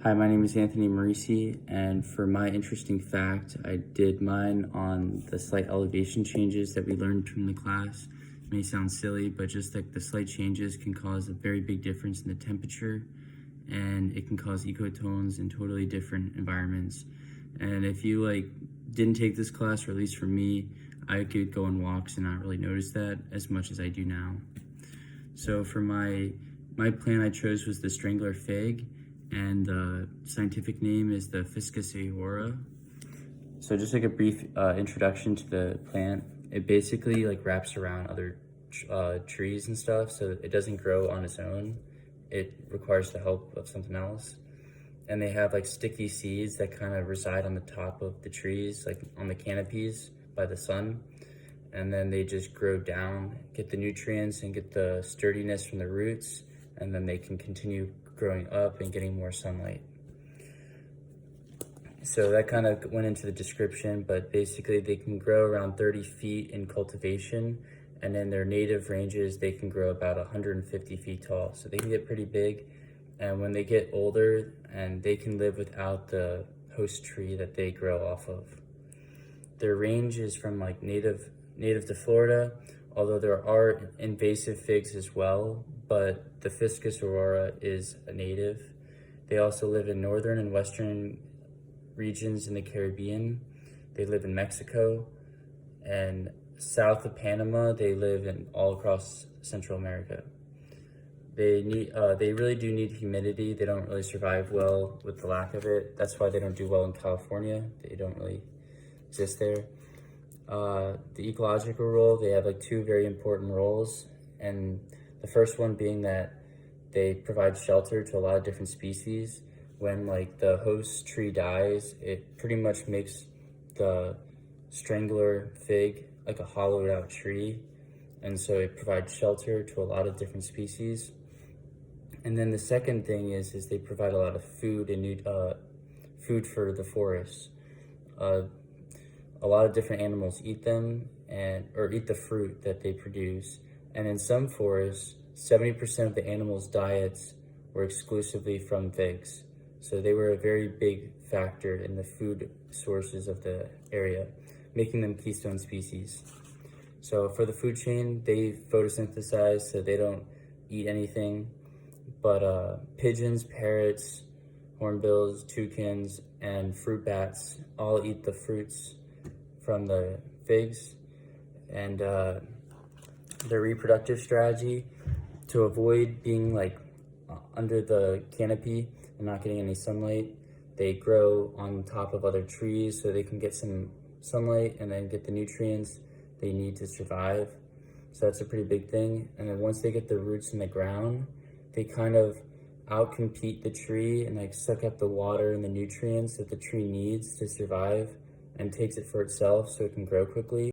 Hi, my name is Anthony Marisi, and for my interesting fact, I did mine on the slight elevation changes that we learned from the class. It may sound silly, but just like the slight changes can cause a very big difference in the temperature, and it can cause ecotones in totally different environments. And if you didn't take this class, or at least for me, I could go on walks and not really notice that as much as I do now. So for my plant I chose was the Strangler fig, and the scientific name is the Fiscus aurora. So just like a brief introduction to the plant, it basically wraps around other trees and stuff, so it doesn't grow on its own. It requires the help of something else. And they have sticky seeds that kind of reside on the top of the trees, on the canopies by the sun. And then they just grow down, get the nutrients and get the sturdiness from the roots, and then they can continue growing up and getting more sunlight. So that kind of went into the description, but basically they can grow around 30 feet in cultivation, and in their native ranges, they can grow about 150 feet tall. So they can get pretty big, and when they get older, and they can live without the host tree that they grow off of. Their range is from native to Florida, although there are invasive figs as well, but the Fiscus aurora is a native. They also live in northern and western regions in the Caribbean. They live in Mexico, and south of Panama, they live in all across Central America. They really do need humidity. They don't really survive well with the lack of it. That's why they don't do well in California. They don't really exist there. The ecological role, they have two very important roles, and the first one being that they provide shelter to a lot of different species. When the host tree dies, it pretty much makes the Strangler fig a hollowed out tree, and so it provides shelter to a lot of different species. And then the second thing is they provide a lot of food and food for the forest. A lot of different animals eat them or eat the fruit that they produce. And in some forests, 70% of the animals' diets were exclusively from figs. So they were a very big factor in the food sources of the area, making them keystone species. So for the food chain, they photosynthesize, so they don't eat anything. But pigeons, parrots, hornbills, toucans, and fruit bats all eat the fruits from the figs. And their reproductive strategy, to avoid being under the canopy and not getting any sunlight, they grow on top of other trees so they can get some sunlight and then get the nutrients they need to survive. So that's a pretty big thing. And then once they get the roots in the ground, they kind of outcompete the tree and suck up the water and the nutrients that the tree needs to survive, and takes it for itself so it can grow quickly.